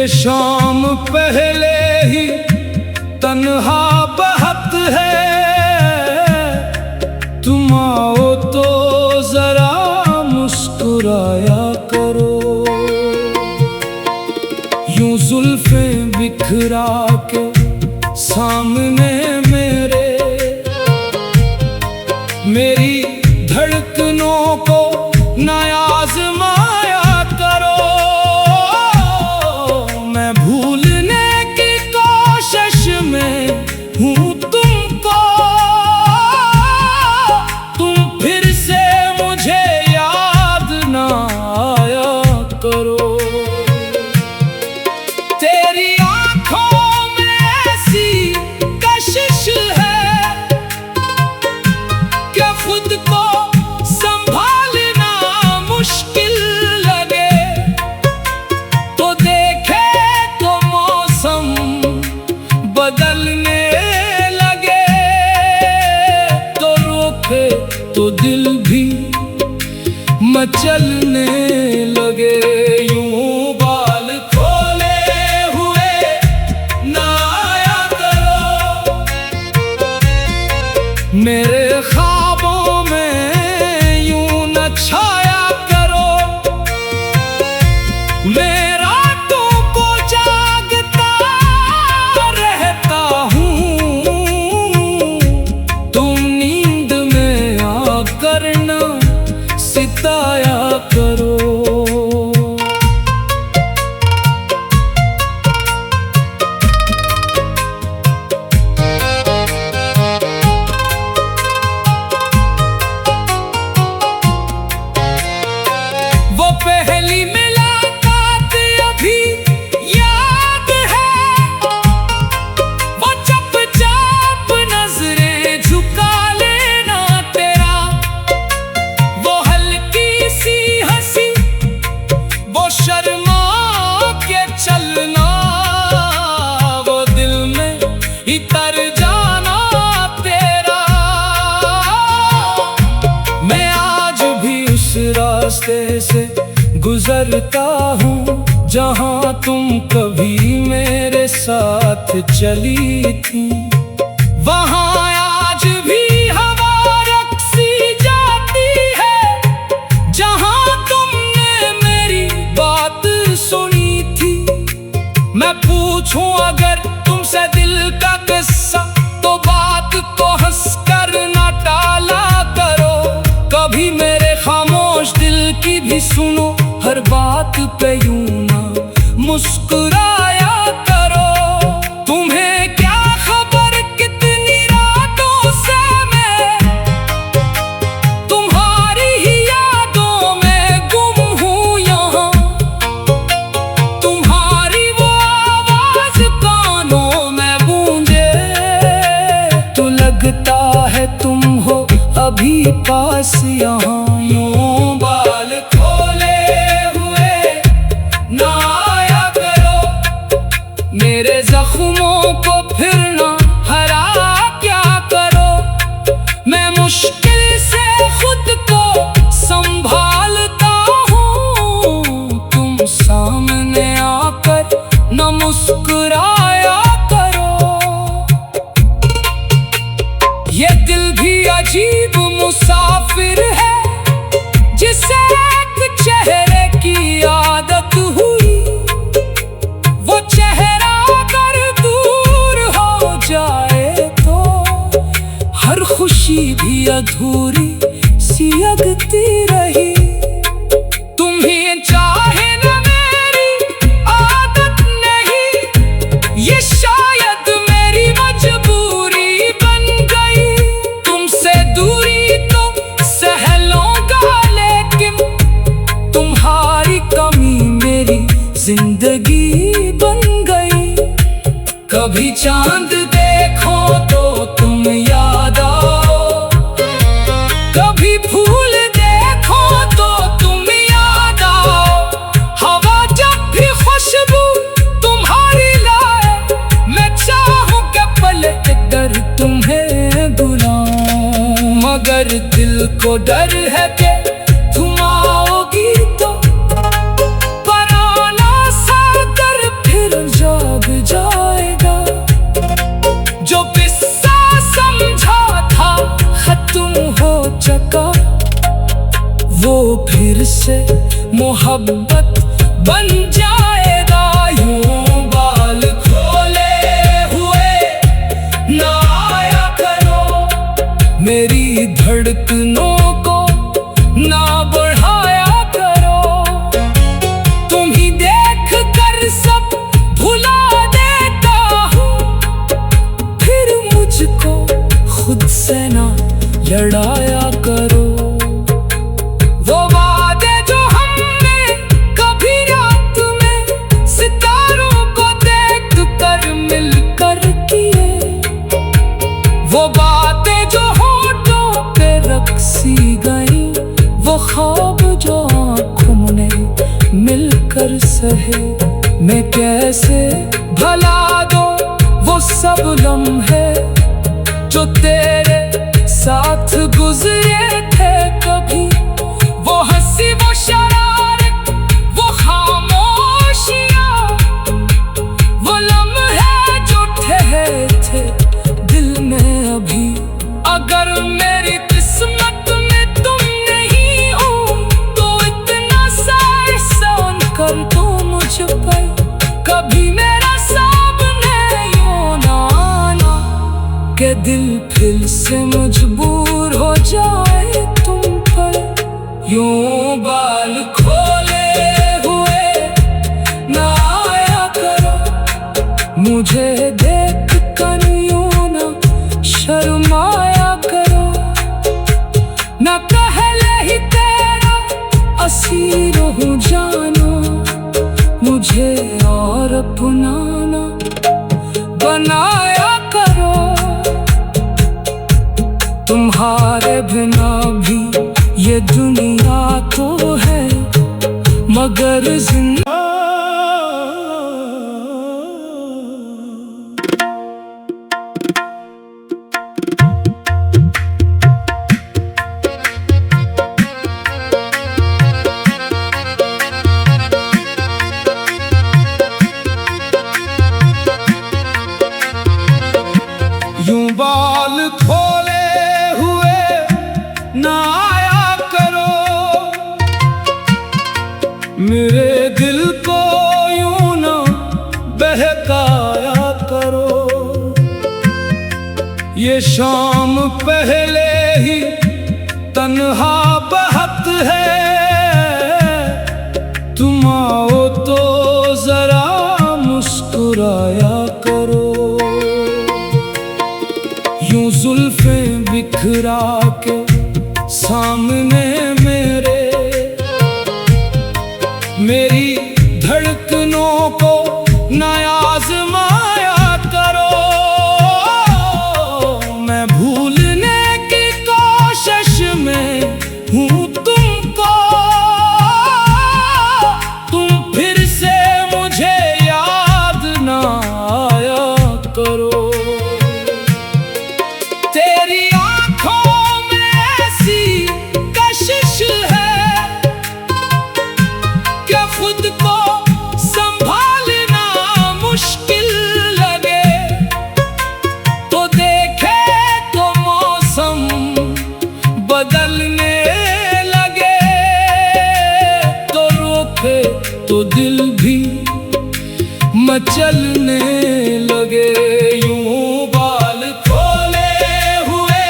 ये शाम पहले ही तन्हा बहत है, तुम आओ तो जरा मुस्कुराया करो। यूं जुल्फें बिखरा के सामने मेरी धड़कनों को ना आज़माया करो। मैं भूलने की कोशिश में हूँ तुमको, तुम फिर से मुझे याद ना आया करो। तेरी आँखों में ऐसी कशिश है क्या खुद को संभालना मुश्किल लगे, तो देखे तो मौसम बदलने लगे, तो रोके तो दिल भी मचलने लगे। यूं बाल खोले हुए ना आया करो, मेरे छाया करो। मैं रातों को जागता रहता हूँ, तुम नींद में आकर ना सिताया करो। पहली मुलाकात अभी याद है, वो चुपचाप नजरें झुका लेना तेरा, वो हल्की सी हंसी, वो शर्मा के चलना, वो दिल में इतर जाना तेरा। मैं आज भी उस रास्ते से गुजरता हूँ जहाँ तुम कभी मेरे साथ चली थी। वहाँ आज भी हवा रक्सी जाती है जहाँ तुमने मेरी बात सुनी थी। मैं पूछूं अगर तुमसे दिल का किस्सा, तो बात को हंसकर ना टाला करो। कभी मेरे खामोश दिल की भी सुनो, हर बात पे यूं ना मुस्कुराया करो। तुम्हें क्या खबर कितनी रातों से मैं तुम्हारी ही यादों में गुम हूँ यहाँ। तुम्हारी वो आवाज कानों में गूंजे, तो लगता है तुम हो अभी पास यहाँ। यूं बाल मेरे जख्मों को फिर ना हरा क्या करो। मैं मुश्किल से खुद को संभालता हूँ, तुम सामने आकर न मुस्कुराया करो। ये दिल भी अजीब मुसाफिर है, जिसे एक चेहरे की आदत हुई। वो चेहरा अगर दूर हो जाए तो हर खुशी भी अधूरी सी लगती रही। तुम्हें चाहे न मेरी आदत नहीं, ये शायद मेरी मजबूरी बन गई। तुमसे दूरी तो सह लूंगा, लेकिन तुम्हारी कमी मेरी जिंदगी बन गई। कभी चांद देखो तो तुम याद आओ, कभी फूल देखो तो तुम याद आओ। हवा जब भी खुशबू तुम्हारी लाए, मैं चाहूं कि पलट कर तुम्हें बुलाऊं। मगर दिल को डर है कि तुम आओगी तो पराना सा दर फिर वो फिर से मोहब्बत बन जाएगा। यूं बाल खोले हुए ना आया करो, मेरी धड़कनों को ना बढ़ाया करो। तुम ही देख कर सब भुला देता हूँ, फिर मुझको खुद से ना लड़ाया करो। वो वादे जो हमने कभी रात में सितारों को देख कर मिलकर किए, वो बातें जो होठों पे रक्सी गई, वो ख्वाब जो आँखों ने मिलकर सहे। मैं कैसे भुला दूं वो सब लम्हे जो तेरे साथ गुजरे थे कभी। वो हंसी, वो शरारत, वो खामोशियाँ, वो लम्हे जो ठहरे थे दिल में अभी। अगर मेरी किस्मत में तुम नहीं हो तो इतना सा एहसान कर दो मुझ पर, कभी मेरा सामने यूं ना आना कि दिल फिर से मजबूर हो जाए तुम पर। यूं बाल खोले हुए ना आया करो, मुझे देख कर यूं ना शर्माया करो। ना पहले ही तेरा असीर हूँ जानो, मुझे और अपना ना बनाया करो। तुम्हारे बिना भी ये दुनिया तो है, मगर जिंदगी यूं बाल खोले हुए ना आया करो, मेरे दिल को यूं ना बहकाया करो। ये शाम पहले ही तन्हा बहक है, तुम आओ तो जरा मुस्कुराया करो। यूं जुल्फें बिखरा के सामने मेरी धड़कनों को ना आज़माया करो। मैं भूलने की कोशिश में हूँ तुमको, तुम फिर से मुझे याद ना आया करो। तेरी आँखों में ऐसी कशिश है कि खुद को संभालना मुश्किल लगे। तो देखे तो मौसम बदलने लगे, तो रोके तो दिल भी मचलने लगे। यूं बाल खोले हुए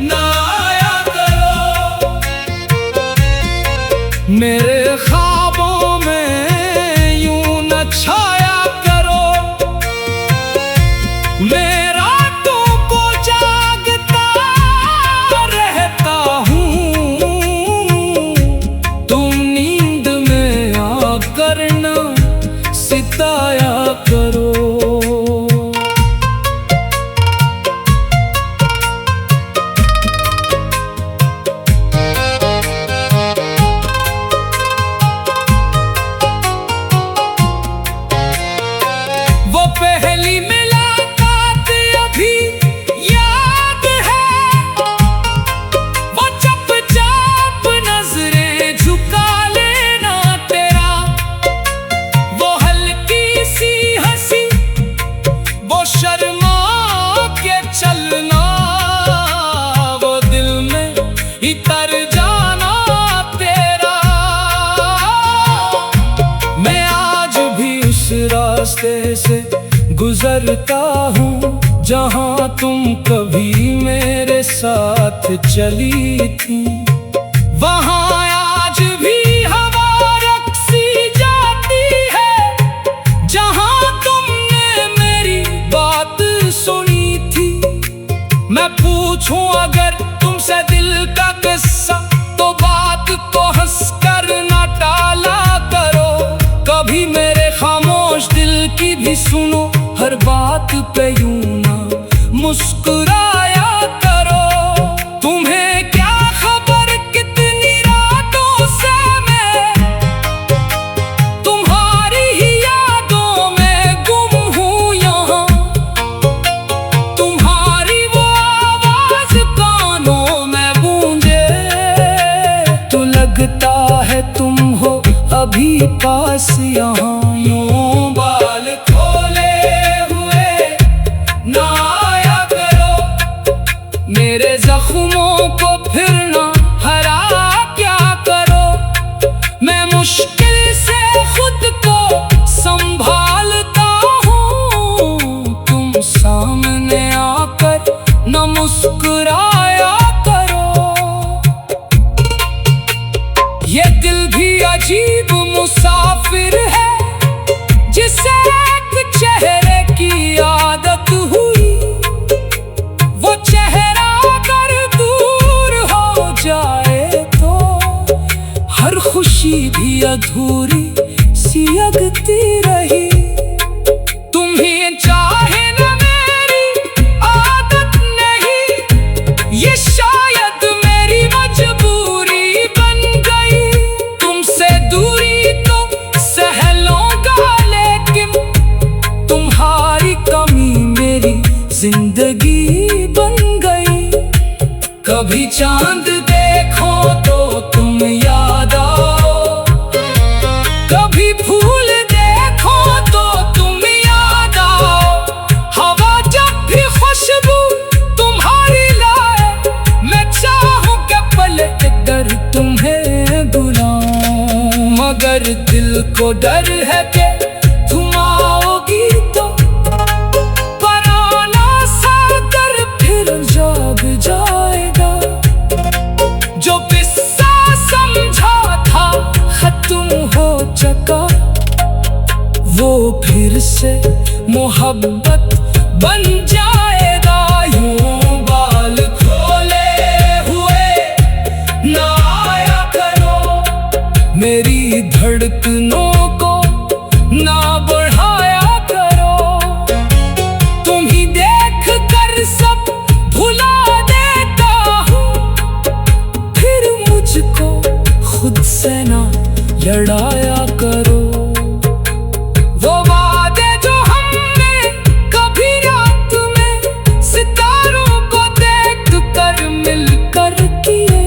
ना आया करो, मेरे ख्वाबों में यूं न छाया करो। मैं रातों को जागता रहता हूँ, तुम नींद में आकर न सिताया करो। रास्ते से गुजरता हूँ जहाँ तुम कभी मेरे साथ चली थी। वहाँ आज भी हवा रक्सी जाती है जहाँ तुमने मेरी बात सुनी थी। मैं पूछूं अगर तुमसे दिल का किस्सा तो बात को हंसकर ना टाला करो। कभी मेरे खामोश दिल की भी सुनो, हर बात पे यूं ना मुस्कुराया करो। तुम्हें क्या खबर कितनी रातों से मैं तुम्हारी ही यादों में गुम हूँ यहाँ। तुम्हारी वो आवाज कानों में गूंजे तो लगता है तुम हो अभी पास यहाँ। यूं बाल खोले हुए ना आया करो, मेरे जख्मों को फिर ना हरा क्या करो। मैं मुश्किल से खुद को संभालता हूँ, तुम सामने आकर न मुस्कुराया करो। ये दिल भी अजीब मुसाफिर है जिसे एक चेहरे की आदत हुई। वो चेहरा अगर दूर हो जाए तो हर खुशी भी अधूरी सी लगती रही। तुम्हें चाहे न मेरी आदत नहीं, ये शायद मेरी मजबूरी बन गई। तुमसे दूरी तो सह लूंगा लेकिन तुम्हारी कमी मेरी जिंदगी बन गई। कभी चांद देखो तो तुम याद आओ, कभी फूल देखो तो तुम याद आओ। हवा जब भी खुशबू तुम्हारी लाए, मैं चाहूं कि पलट कर तुम्हें बुलाऊं। मगर दिल को डर है कि तुम आओगी तो पुराना सा डर फिर जाग जाएगा। जो किस्सा समझा था खत्म हो चुका, वो फिर से मोहब्बत बन जाएगा। यूं बाल खोले हुए ना आया करो, मेरी धड़कनों को ना बढ़ाया करो। तुम ही देख कर सब भुला देता हूँ, फिर मुझको खुद से ना लड़ाया करो। वो वादे जो हमने कभी रात में सितारों को देख कर मिलकर किए,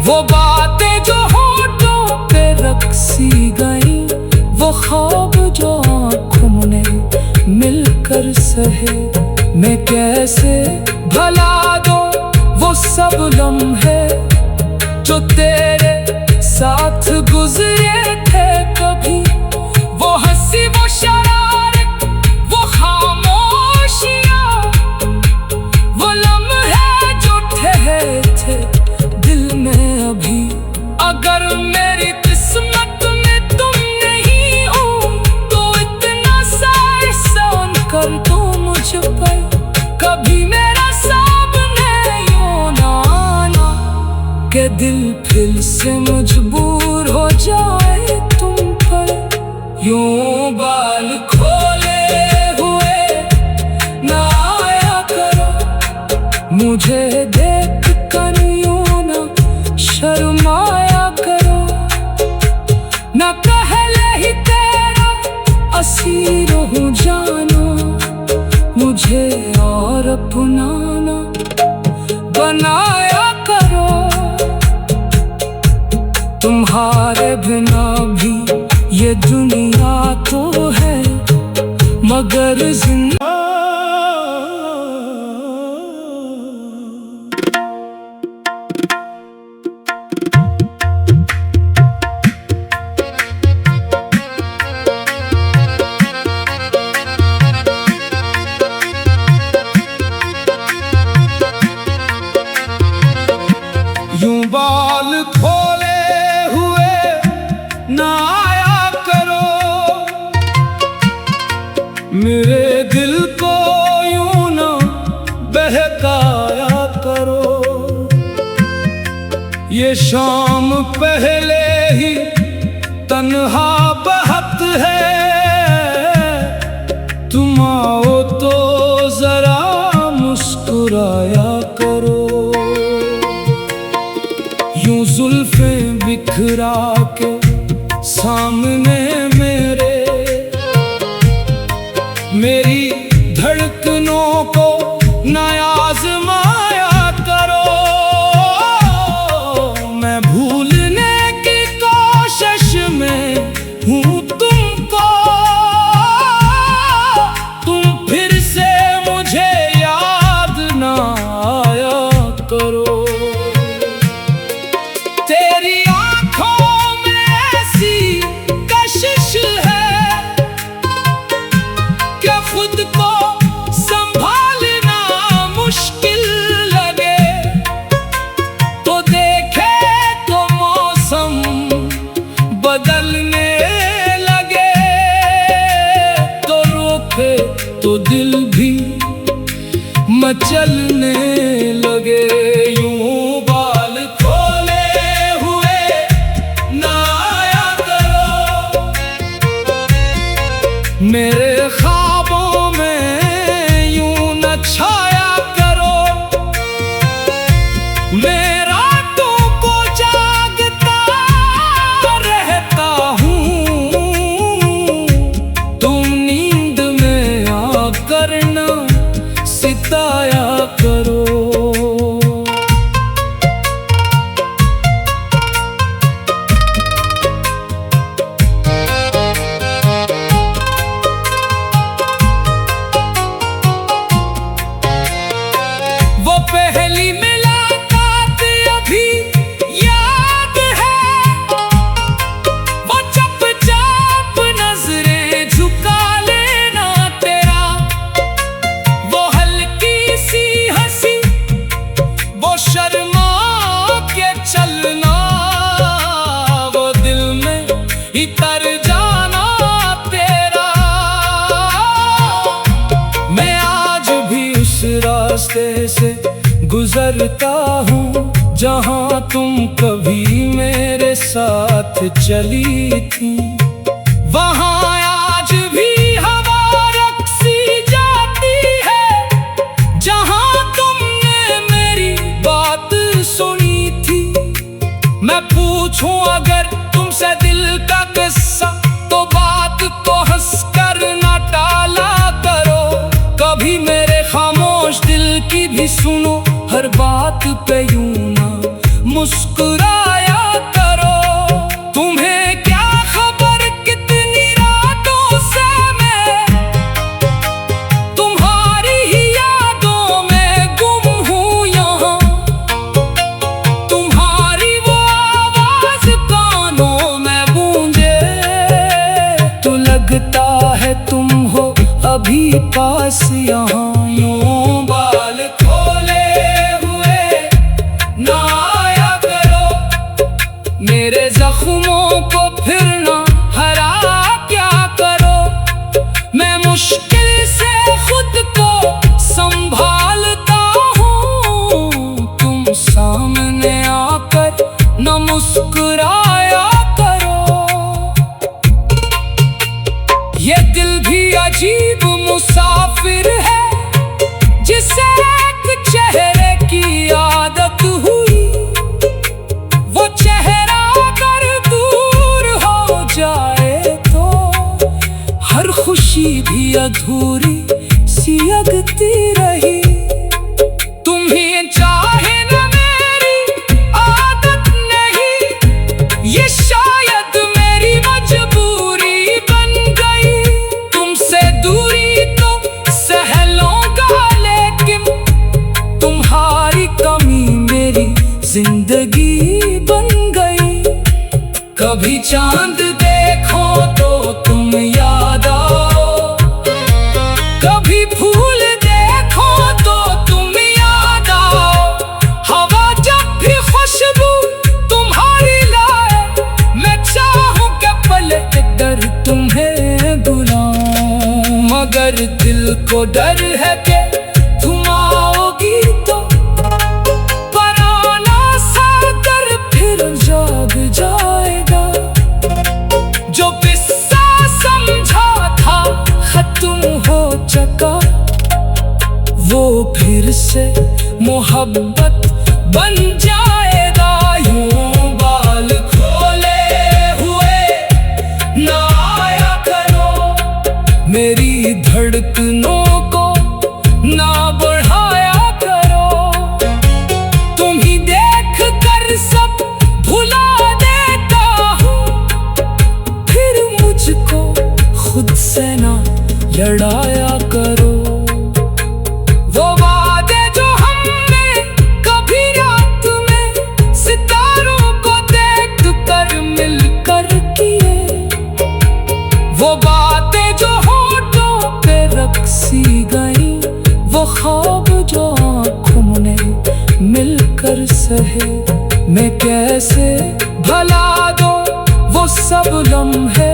वो बातें जो होठों पे रक्सी गई, वो ख्वाब जो आँखों ने मिलकर सहे। मैं कैसे भुला दूं वो सब लम्हे जो तेरे साथ गुजरे थे कभी। वो हंसी, वो शरारत, वो खामोशियाँ, वो लम्हे जो ठहरे थे दिल में अभी। अगर मेरी किस्मत में तुम नहीं हो तो इतना सा एहसान कर दो मुझ पर। कभी मेरा सामने यूं ना आना कि दिल फिर से मजबूर हो जाए तुम पर। यूं बाल खोले हुए ना आया करो, मुझे देख कर यूं ना शर्माया करो। ना पहले ही तेरा असीर हूँ जानो, मुझे और अपना ना बनाया करो। तुम्हारे बिना भी ये दुनिया तो है यूं बाल खोले हुए ना आया करो, मेरे दिल को यूं ना बहकाया करो। ये शाम पहले ही तन्हा बहत है, तुम आओ तो जरा मुस्कुराया करो। यूं जुल्फें बिखरा के सामने मेरी धड़कनों को ना आज़माया करो। मैं भूलने की कोशिश में हूँ तुमको, तुम फिर से मुझे याद ना आया करो। तेरी आंखों में ऐसी कशिश है क्या खुद को संभालना मुश्किल लगे, तो देखे तो मौसम बदलने लगे, तो रोके तो दिल भी मचलने लगे। यूं बाल खोले हुए ना आया करो, मेरे ख्वाबों में यूं न छाया करो। मैं रातों को जागता रहता हूँ, तुम नींद में आकर न सिताया करो। वो पहली मुलाकात अभी याद है, वो चुपचाप नजरें झुका लेना तेरा, वो हल्की सी हंसी, वो शर्मा के चलना, वो दिल में इतर जाना तेरा। मैं आज भी उस रास्ते से गुजरता हूँ जहाँ तुम कभी मेरे साथ चली थी। वहाँ आज भी हवा रक्सी जाती है जहाँ तुमने मेरी बात सुनी थी। मैं पूछूं अगर तुमसे दिल का किस्सा, तो बात को हंसकर ना टाला करो। कभी मेरे खामोश दिल की भी सुनो, हर बात पे यूं ना मुस्कुराया करो। तुम्हें क्या खबर कितनी रातों से मैं तुम्हारी ही यादों में गुम हूँ यहाँ। तुम्हारी वो आवाज कानों में गूंजे, तो लगता है तुम हो अभी पास यहाँ। यूं बाल खोले हुए ना आया करो, मेरे जख्मों को फिर ना हरा क्या करो। मैं मुश्किल से खुद को संभालता हूँ, तुम सामने आकर न मुस्कुराया करो। ये दिल भी अजीब मुसाफिर है, जिसे एक चेहरे की आदत हुई। वो चेहरा अगर दूर हो जाए तो हर खुशी भी अधूरी सी लगती रही। तुम्हें चाहे न मेरी आदत नहीं, ये शायद मेरी मजबूरी बन गई। तुमसे दूरी तो सह लूंगा, लेकिन तुम्हारी कमी मेरी जिंदगी बन गई। कभी चांद देखो तो तुम याद आओ, कभी फूल देखो तो तुम याद आओ। हवा जब भी खुशबू मगर दिल को डर है कि तुम आओगी तो पराना सागर फिर जाग जाएगा। जो किस्सा समझा था खत्म हो चुका, वो फिर से मोहब्बत बन जाएगा। यूं बाल खोले हुए ना आया करो, मेरी धड़कनों को ना बढ़ाया करो। तुम ही देख कर सब भुला देता हूँ, फिर मुझको खुद से ना लड़ाया करो। वो वादे जो हमने कभी रात में सितारों को देख कर मिलकर किए, वो बातें जो होठों पे रक्सी गई, वो ख्वाब जो आँखों ने मिलकर सहे। मैं कैसे भुला दूं वो सब लम्हे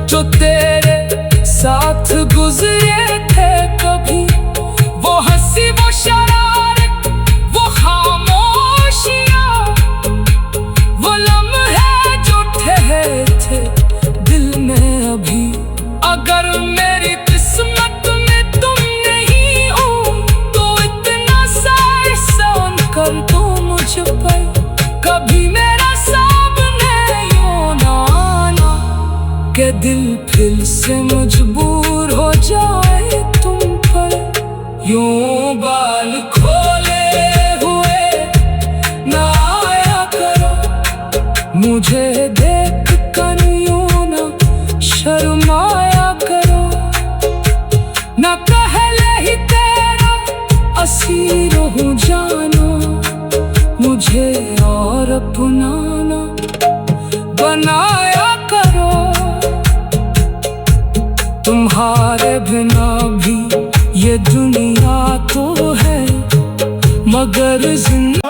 जो तेरे साथ गुजरे थे कभी। वो हंसी, वो शरारत, वो खामोशियाँ, वो लम्हे जो ठहरे थे दिल में अभी। अगर मेरी किस्मत में तुम नहीं हो तो इतना सा एहसान कर दो मुझ पर, कभी मेरा सामने यूं ना आना कि दिल फिर से मजबूर हो जाए तुम पर। यूं बाल खोले हुए ना आया करो, मुझे देख कर यूं ना शर्माया करो। ना कहले ही तेरा असीर हूँ जानो, मुझे और अपना ना बनाया करो। तुम्हारे बिना भी ये दुनिया तो है, मगर जिंदगी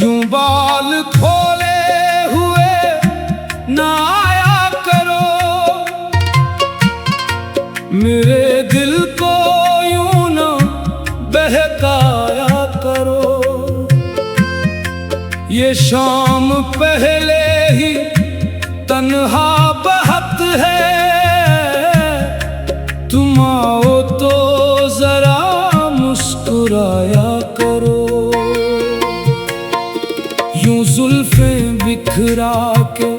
यूं बाल खोले हुए ना आया करो, मेरे दिल को यूं ना बहकाया करो। ये शाम पहले ही तन्हा बहत है, तुम आओ तो जरा मुस्कुराया करो। यूं जुल्फें बिखरा के